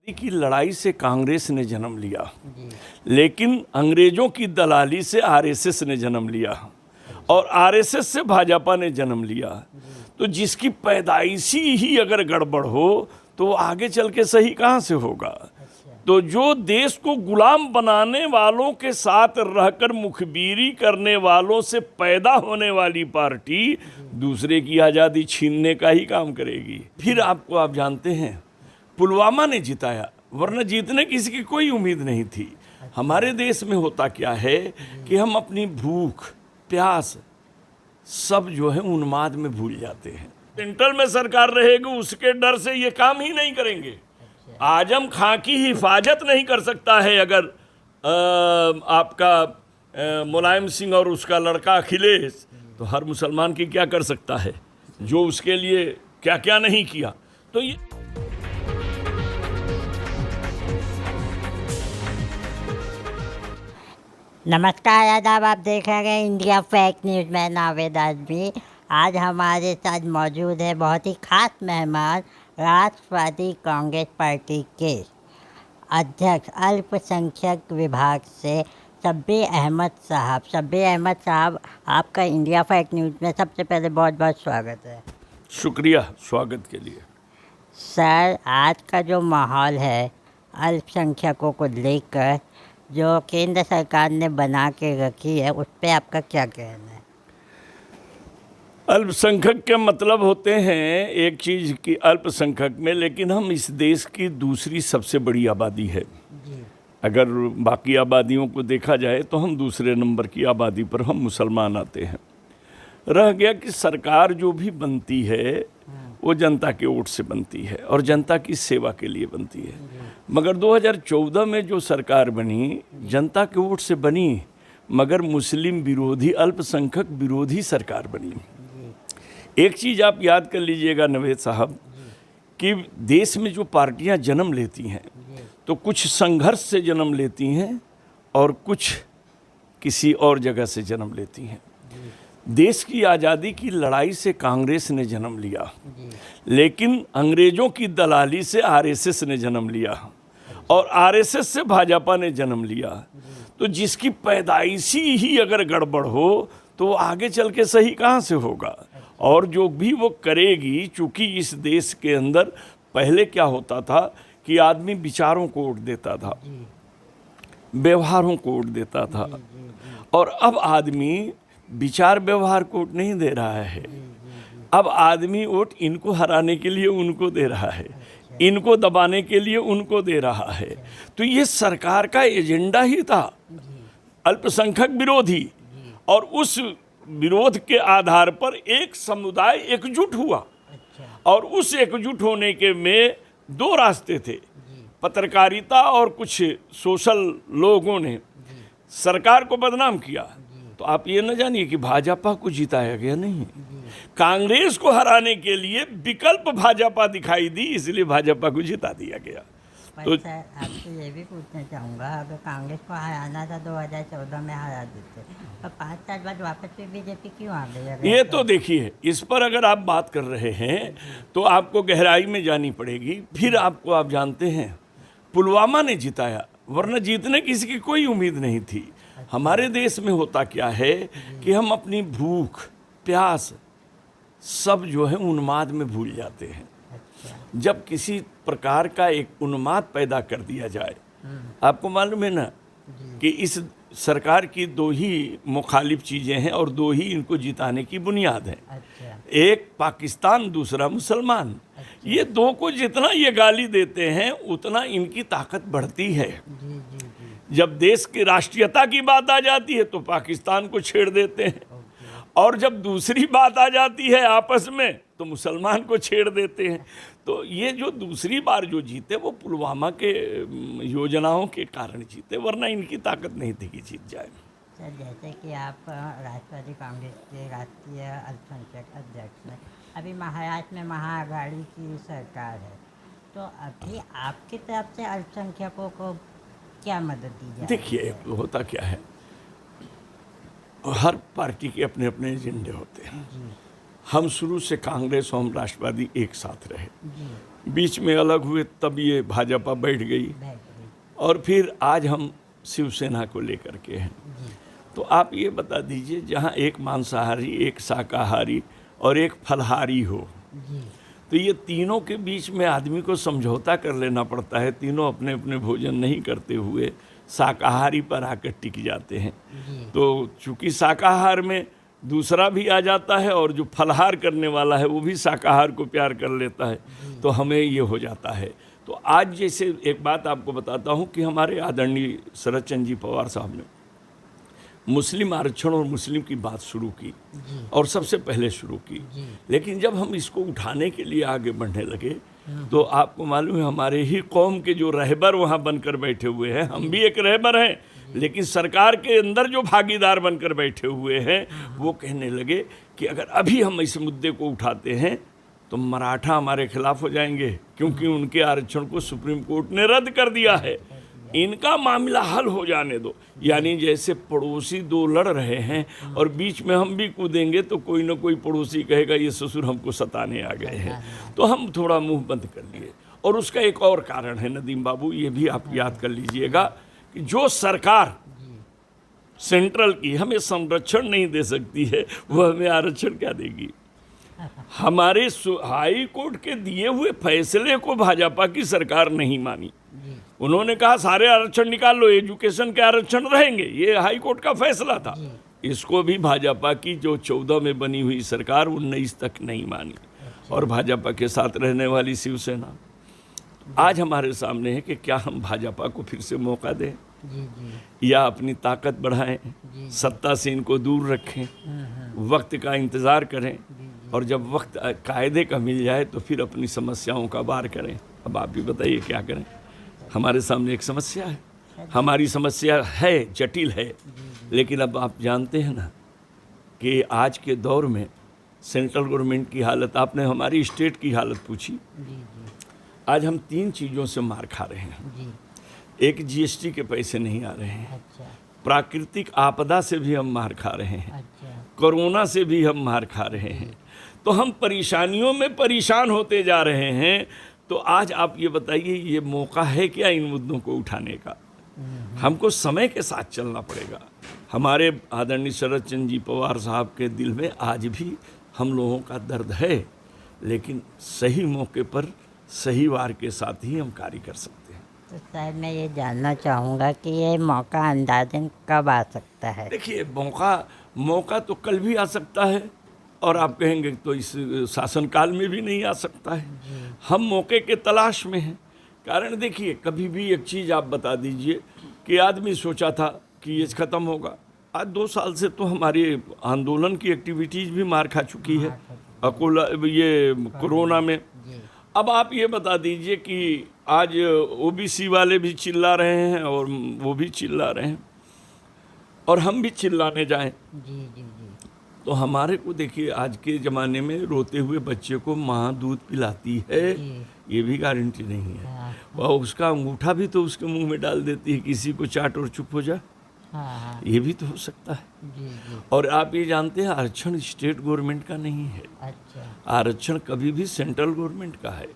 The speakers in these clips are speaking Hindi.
की लड़ाई से कांग्रेस ने जन्म लिया, लेकिन अंग्रेजों की दलाली से आरएसएस ने जन्म लिया और आरएसएस से भाजपा ने जन्म लिया। तो जिसकी पैदाइशी ही अगर गड़बड़ हो तो आगे चल के सही कहाँ से होगा। तो जो देश को गुलाम बनाने वालों के साथ रहकर मुखबिरी करने वालों से पैदा होने वाली पार्टी दूसरे की आज़ादी छीनने का ही काम करेगी। फिर आप जानते हैं पुलवामा ने जिताया, वरना जीतने किसी की कोई उम्मीद नहीं थी। हमारे देश में होता क्या है कि हम अपनी भूख प्यास सब जो है उन्माद में भूल जाते हैं। सेंट्रल में सरकार रहेगी उसके डर से ये काम ही नहीं करेंगे। आजम खां की हिफाजत नहीं कर सकता है अगर आपका मुलायम सिंह और उसका लड़का अखिलेश, तो हर मुसलमान की क्या कर सकता है जो उसके लिए क्या क्या नहीं किया। तो ये नमस्कार आदाब, आप देख रहे हैं इंडिया फेक न्यूज़। मैं नावेद आजमी। आज हमारे साथ मौजूद है बहुत ही खास मेहमान, राष्ट्रवादी कांग्रेस पार्टी के अध्यक्ष अल्पसंख्यक विभाग से शब्बीर अहमद साहब। शब्बीर अहमद साहब, आपका इंडिया फेक न्यूज़ में सबसे पहले बहुत बहुत स्वागत है। शुक्रिया स्वागत के लिए। सर, आज का जो माहौल है अल्पसंख्यकों को लेकर जो केंद्र सरकार ने बना के रखी है, उस पर आपका क्या कहना है? अल्पसंख्यक के मतलब होते हैं एक चीज़ की अल्पसंख्यक में, लेकिन हम इस देश की दूसरी सबसे बड़ी आबादी है। अगर बाकी आबादियों को देखा जाए तो हम दूसरे नंबर की आबादी पर हम मुसलमान आते हैं। रह गया कि सरकार जो भी बनती है वो जनता के वोट से बनती है और जनता की सेवा के लिए बनती है। मगर 2014 में जो सरकार बनी जनता के वोट से बनी, मगर मुस्लिम विरोधी अल्पसंख्यक विरोधी सरकार बनी। एक चीज़ आप याद कर लीजिएगा नवेद साहब कि देश में जो पार्टियां जन्म लेती हैं तो कुछ संघर्ष से जन्म लेती हैं और कुछ किसी और जगह से जन्म लेती हैं। देश की आज़ादी की लड़ाई से कांग्रेस ने जन्म लिया, लेकिन अंग्रेजों की दलाली से आरएसएस ने जन्म लिया और आरएसएस से भाजपा ने जन्म लिया। तो जिसकी पैदाइशी ही अगर गड़बड़ हो तो आगे चल के सही कहाँ से होगा। और जो भी वो करेगी, चूँकि इस देश के अंदर पहले क्या होता था कि आदमी विचारों को वोट देता था, व्यवहारों को वोट देता था, और अब आदमी विचार व्यवहार को वोट नहीं दे रहा है। अब आदमी वोट इनको हराने के लिए उनको दे रहा है, इनको दबाने के लिए उनको दे रहा है। तो ये सरकार का एजेंडा ही था अल्पसंख्यक विरोधी, और उस विरोध के आधार पर एक समुदाय एकजुट हुआ। और उस एकजुट होने के में दो रास्ते थे, पत्रकारिता और कुछ सोशल लोगों ने सरकार को बदनाम किया। तो आप ये न जानिए कि भाजपा को जिताया गया नहीं, कांग्रेस को हराने के लिए विकल्प भाजपा दिखाई दी, इसलिए भाजपा को जिता दिया गया। तो सर, आपसे ये भी पूछना चाहूँगा, अगर कांग्रेस को हराना था 2014 में हरा देते, तो 5 साल बाद वापस से बीजेपी क्यों आ गई? ये तो देखिए, इस पर अगर आप बात कर रहे हैं तो आपको गहराई में जानी पड़ेगी। फिर आप जानते हैं पुलवामा ने जिताया, वरना जीतने किसी की कोई उम्मीद नहीं थी। हमारे देश में होता क्या है कि हम अपनी भूख प्यास सब जो है उन्माद में भूल जाते हैं। जब किसी प्रकार का एक उन्माद पैदा कर दिया जाए, आपको मालूम है ना कि इस सरकार की दो ही मुखालिफ चीज़ें हैं और दो ही इनको जिताने की बुनियाद है। एक पाकिस्तान, दूसरा मुसलमान। ये दो को जितना ये गाली देते हैं उतना इनकी ताकत बढ़ती है। जब देश की राष्ट्रीयता की बात आ जाती है तो पाकिस्तान को छेड़ देते हैं, और जब दूसरी बात आ जाती है आपस में तो मुसलमान को छेड़ देते हैं। तो ये जो दूसरी बार जो जीते वो पुलवामा के योजनाओं के कारण जीते, वरना इनकी ताकत नहीं थी कि जीत जाए। सर, जैसे कि आप राष्ट्रवादी कांग्रेस के राष्ट्रीय अल्पसंख्यक अध्यक्ष हैं, अभी महाराष्ट्र में महाआघाड़ी की सरकार है, तो अभी आपकी तरफ से अल्पसंख्यकों को क्या मदद दी जाए? देखिए, होता क्या है, हर पार्टी के अपने अपने एजेंडे होते हैं। हम शुरू से कांग्रेस और हम राष्ट्रवादी एक साथ रहे। बीच में अलग हुए, तब ये भाजपा बैठ गई और फिर आज हम शिवसेना को लेकर के हैं। तो आप ये बता दीजिए, जहाँ एक मांसाहारी, एक शाकाहारी और एक फलहारी हो, तो ये तीनों के बीच में आदमी को समझौता कर लेना पड़ता है। तीनों अपने अपने भोजन नहीं करते हुए शाकाहारी पर आकर टिक जाते हैं। तो चूंकि शाकाहार में दूसरा भी आ जाता है और जो फलहार करने वाला है वो भी शाकाहार को प्यार कर लेता है, तो हमें ये हो जाता है। तो आज जैसे एक बात आपको बताता हूँ कि हमारे आदरणीय शरद चंद्र जी पवार साहब ने मुस्लिम आरक्षण और मुस्लिम की बात शुरू की और सबसे पहले शुरू की, लेकिन जब हम इसको उठाने के लिए आगे बढ़ने लगे तो आपको मालूम है हमारे ही कौम के जो रहबर वहाँ बनकर बैठे हुए हैं, हम भी एक रहबर हैं, लेकिन सरकार के अंदर जो भागीदार बनकर बैठे हुए हैं वो कहने लगे कि अगर अभी हम इस मुद्दे को उठाते हैं तो मराठा हमारे खिलाफ हो जाएंगे, क्योंकि उनके आरक्षण को सुप्रीम कोर्ट ने रद्द कर दिया है, इनका मामला हल हो जाने दो। यानी जैसे पड़ोसी दो लड़ रहे हैं और बीच में हम भी कूदेंगे तो कोई ना कोई पड़ोसी कहेगा ये ससुर हमको सताने आ गए हैं, तो हम थोड़ा मुंह बंद कर लिए। और उसका एक और कारण है नदीम बाबू, ये भी आप याद कर लीजिएगा कि जो सरकार सेंट्रल की हमें संरक्षण नहीं दे सकती है, वो हमें आरक्षण क्या देगी। हमारे हाई कोर्ट के दिए हुए फैसले को भाजपा की सरकार नहीं मानी। उन्होंने कहा सारे आरक्षण निकाल लो, एजुकेशन के आरक्षण रहेंगे, ये हाई कोर्ट का फैसला था। इसको भी भाजपा की जो 14 में बनी हुई सरकार 19 तक नहीं मानी, और भाजपा के साथ रहने वाली शिवसेना। आज हमारे सामने है कि क्या हम भाजपा को फिर से मौका दें या अपनी ताकत बढ़ाएं, सत्ता से इनको दूर रखें, वक्त का इंतज़ार करें, और जब वक्त कायदे का मिल जाए तो फिर अपनी समस्याओं का वार करें। अब आप भी बताइए क्या करें। हमारे सामने एक समस्या है, हमारी समस्या है, जटिल है, लेकिन अब आप जानते हैं ना कि आज के दौर में सेंट्रल गवर्नमेंट की हालत, आपने हमारी स्टेट की हालत पूछी, आज हम 3 चीज़ों से मार खा रहे हैं। एक जीएसटी के पैसे नहीं आ रहे हैं, प्राकृतिक आपदा से भी हम मार खा रहे हैं, कोरोना से भी हम मार खा रहे हैं, तो हम परेशानियों में परेशान होते जा रहे हैं। तो आज आप ये बताइए, ये मौका है क्या इन मुद्दों को उठाने का। हमको समय के साथ चलना पड़ेगा। हमारे आदरणीय शरद चंद्र जी पवार साहब के दिल में आज भी हम लोगों का दर्द है, लेकिन सही मौके पर सही वार के साथ ही हम कार्य कर सकते हैं। तो शायद मैं ये जानना चाहूँगा कि ये मौका अंदाजन कब आ सकता है। देखिए, मौका तो कल भी आ सकता है, और आप कहेंगे तो इस शासनकाल में भी नहीं आ सकता है। हम मौके के तलाश में हैं। कारण देखिए, कभी भी एक चीज़ आप बता दीजिए कि आदमी सोचा था कि ये ख़त्म होगा, आज 2 साल से तो हमारे आंदोलन की एक्टिविटीज़ भी मार खा चुकी है, अकोला ये कोरोना में। अब आप ये बता दीजिए कि आज ओबीसी वाले भी चिल्ला रहे हैं और वो भी चिल्ला रहे हैं, और हम भी चिल्लाने जाएं तो हमारे को देखिए, आज के ज़माने में रोते हुए बच्चे को माँ दूध पिलाती है, ये भी गारंटी नहीं है, और उसका अंगूठा भी तो उसके मुंह में डाल देती है, किसी को चाट और चुप हो जा, ये भी तो हो सकता है। और आप ये जानते हैं, आरक्षण स्टेट गवर्नमेंट का नहीं है, आरक्षण कभी भी सेंट्रल गवर्नमेंट का है।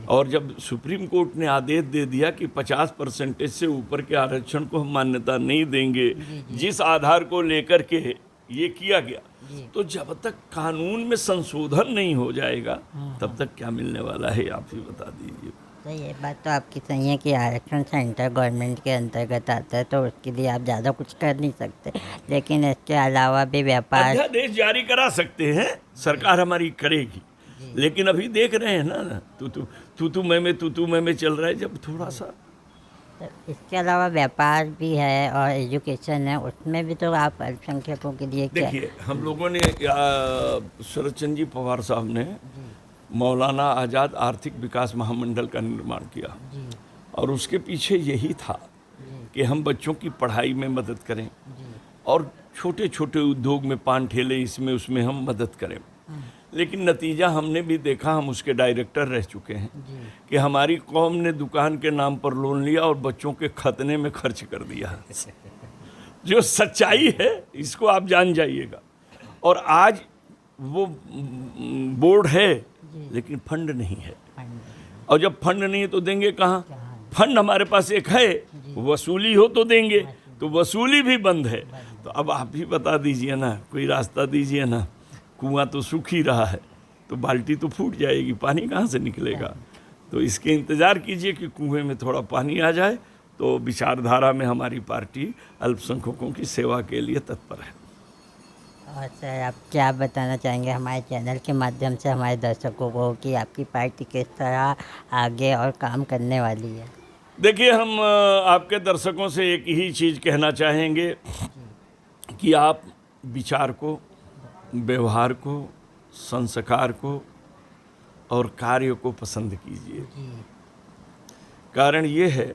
और जब सुप्रीम कोर्ट ने आदेश दे दिया कि 50% से ऊपर के आरक्षण को हम मान्यता नहीं देंगे, जिस आधार को लेकर के ये किया गया, तो जब तक कानून में संशोधन नहीं हो जाएगा तब तक क्या मिलने वाला है, आप ही बता दीजिए। तो ये बात तो आपकी सही है कि आरक्षण सेंट्रल गवर्नमेंट के अंतर्गत आता है, तो उसके लिए आप ज़्यादा कुछ कर नहीं सकते, लेकिन इसके अलावा भी व्यापार अध्यादेश जारी करा सकते हैं, सरकार हमारी करेगी, लेकिन अभी देख रहे हैं ना, तू मैं चल रहा है, जब थोड़ा सा। तो इसके अलावा व्यापार भी है और एजुकेशन है, उसमें भी तो आप अल्पसंख्यकों के लिए क्या। देखिए, हम लोगों ने शरद चंद्र जी पवार साहब ने मौलाना आज़ाद आर्थिक विकास महामंडल का निर्माण किया, और उसके पीछे यही था कि हम बच्चों की पढ़ाई में मदद करें, और छोटे छोटे उद्योग में, पान ठेले, इसमें उसमें हम मदद करें। लेकिन नतीजा हमने भी देखा, हम उसके डायरेक्टर रह चुके हैं, कि हमारी कौम ने दुकान के नाम पर लोन लिया और बच्चों के खतने में खर्च कर दिया। जो सच्चाई है इसको आप जान जाइएगा। और आज वो बोर्ड है लेकिन फंड नहीं है। और जब फंड नहीं है तो देंगे कहाँ? फंड हमारे पास एक है, वसूली हो तो देंगे, तो वसूली भी बंद है। तो अब आप ही बता दीजिए ना, कोई रास्ता दीजिए ना। कुआं तो सूख ही रहा है, तो बाल्टी तो फूट जाएगी, पानी कहाँ से निकलेगा? तो इसके इंतज़ार कीजिए कि कुएं में थोड़ा पानी आ जाए। तो विचारधारा में हमारी पार्टी अल्पसंख्यकों की सेवा के लिए तत्पर है। और सर, आप क्या बताना चाहेंगे हमारे चैनल के माध्यम से हमारे दर्शकों को कि आपकी पार्टी किस तरह आगे और काम करने वाली है? देखिए, हम आपके दर्शकों से एक ही चीज़ कहना चाहेंगे कि आप विचार को, व्यवहार को, संस्कार को और कार्य को पसंद कीजिए। कारण ये है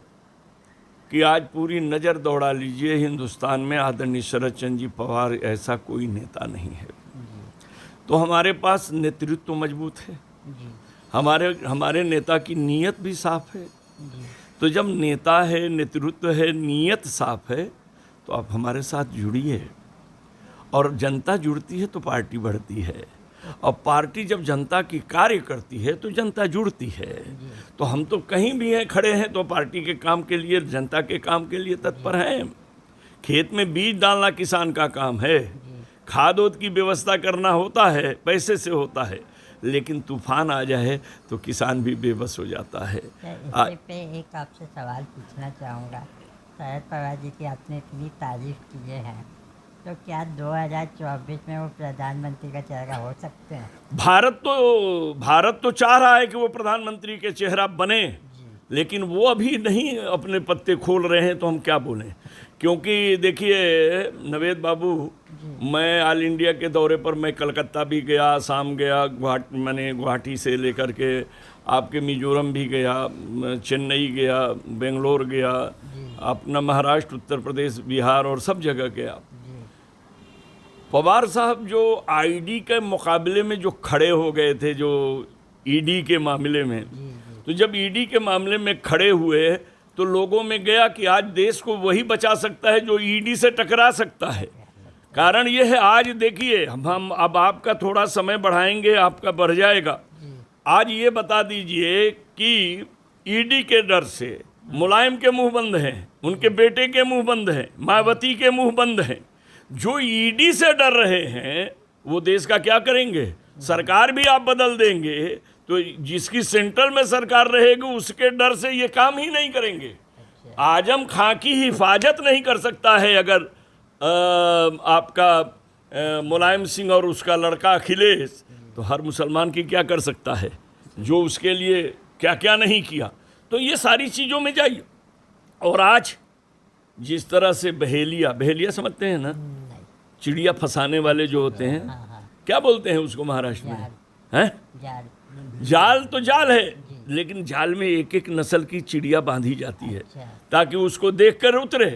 कि आज पूरी नज़र दौड़ा लीजिए, हिंदुस्तान में आदरणीय शरद चंद्र जी पवार ऐसा कोई नेता नहीं है। तो हमारे पास नेतृत्व मजबूत है, हमारे नेता की नीयत भी साफ है। तो जब नेता है, नेतृत्व है, नीयत साफ है, तो आप हमारे साथ जुड़िए। और जनता जुड़ती है तो पार्टी बढ़ती है, और पार्टी जब जनता की कार्य करती है तो जनता जुड़ती है। तो हम तो कहीं भी हैं, खड़े हैं तो पार्टी के काम के लिए, जनता के काम के लिए तत्पर हैं। खेत में बीज डालना किसान का काम है, खाद ओद की व्यवस्था करना होता है, पैसे से होता है, लेकिन तूफान आ जाए तो किसान भी बेबस हो जाता है। इसी पे एक आपसे सवाल पूछना चाहूँगा। शरद पवार जी की आपने इतनी तारीफ की है, तो क्या 2024 में वो प्रधानमंत्री का चेहरा हो सकते हैं? भारत तो चाह रहा है कि वो प्रधानमंत्री के चेहरा बने, लेकिन वो अभी नहीं अपने पत्ते खोल रहे हैं, तो हम क्या बोलें। क्योंकि देखिए नवेद बाबू, मैं ऑल इंडिया के दौरे पर मैं कलकत्ता भी गया, आसाम गया, गुवाहाटी से लेकर के आपके मिजोरम भी गया, चेन्नई गया, बेंगलोर गया, अपना महाराष्ट्र, उत्तर प्रदेश, बिहार और सब जगह गया। पवार साहब जो आईडी के मुकाबले में जो खड़े हो गए थे, जो ईडी के मामले में, तो जब ईडी के मामले में खड़े हुए तो लोगों में गया कि आज देश को वही बचा सकता है जो ईडी से टकरा सकता है। कारण ये है, आज देखिए हम अब आपका थोड़ा समय बढ़ाएंगे, आपका बढ़ जाएगा। आज ये बता दीजिए कि ईडी के डर से मुलायम के मुंह बंद हैं, उनके बेटे के मुंह बंद हैं, मायावती के मुंह बंद हैं। जो ईडी से डर रहे हैं वो देश का क्या करेंगे? सरकार भी आप बदल देंगे तो जिसकी सेंट्रल में सरकार रहेगी उसके डर से ये काम ही नहीं करेंगे। आजम खां की हिफाजत नहीं कर सकता है अगर आपका मुलायम सिंह और उसका लड़का अखिलेश, तो हर मुसलमान की क्या कर सकता है, जो उसके लिए क्या क्या नहीं किया। तो ये सारी चीज़ों में जाइए। और आज जिस तरह से बहेलिया समझते हैं ना, चिड़िया फंसाने वाले जो होते हैं, क्या बोलते हैं उसको महाराष्ट्र में, हैं? जाल तो जाल है, लेकिन जाल में एक एक नस्ल की चिड़िया बांधी जाती है ताकि उसको देखकर उतरे।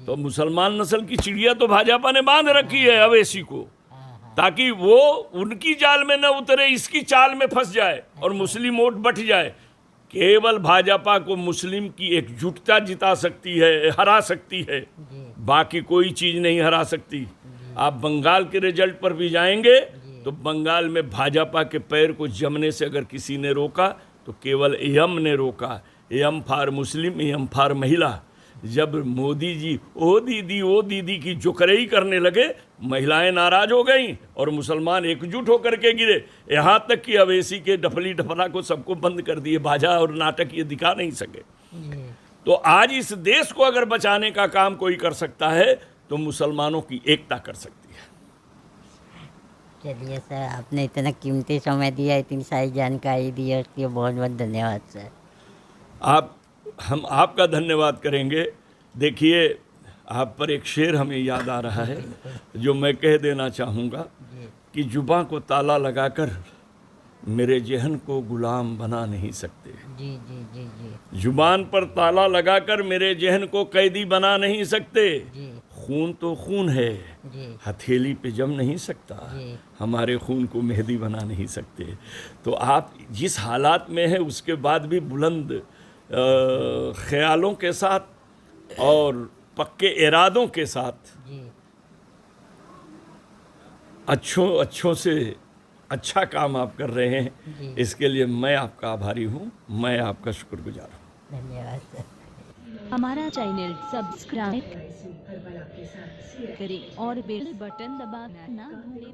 तो मुसलमान नस्ल की चिड़िया तो भाजपा ने बांध रखी है अवैसी को, ताकि वो उनकी जाल में न उतरे, इसकी चाल में फंस जाए और मुस्लिम वोट बट जाए। केवल भाजपा को मुस्लिम की एकजुटता जिता सकती है, हरा सकती है, बाकी कोई चीज़ नहीं हरा सकती। आप बंगाल के रिजल्ट पर भी जाएंगे तो बंगाल में भाजपा के पैर को जमने से अगर किसी ने रोका तो केवल एम ने रोका। M for Muslim, M for mahila. जब मोदी जी ओ दीदी की जुकरई करने लगे, महिलाएं नाराज हो गईं और मुसलमान एकजुट होकर के गिरे। यहाँ तक कि अवैसी के डफली डफला को सबको बंद कर दिए, बाजा और नाटक ये दिखा नहीं सके। तो आज इस देश को अगर बचाने का काम कोई कर सकता है तो मुसलमानों की एकता कर सकती है। चलिए सर, आपने इतना कीमती समय दिया, इतनी सारी जानकारी दी है, उसके लिए बहुत बहुत धन्यवाद सर। हम आपका धन्यवाद करेंगे। देखिए, आप पर एक शेर हमें याद आ रहा है जो मैं कह देना चाहूँगा कि जुबां को ताला लगाकर मेरे जहन को गुलाम बना नहीं सकते। जी जी जी जी। जुबान पर ताला लगाकर मेरे जहन को कैदी बना नहीं सकते। जी। खून तो खून है, जी। हथेली पे जम नहीं सकता। जी। हमारे खून को मेहंदी बना नहीं सकते। तो आप जिस हालात में हैं उसके बाद भी बुलंद ख्यालों के साथ और पक्के इरादों के साथ जी। अच्छों से अच्छा काम आप कर रहे हैं, जी। इसके लिए मैं आपका आभारी हूँ, मैं आपका शुक्रगुजार हूँ। धन्यवाद सर। हमारा चैनल सब्सक्राइब करें और बेल बटन दबाना ना भूलें।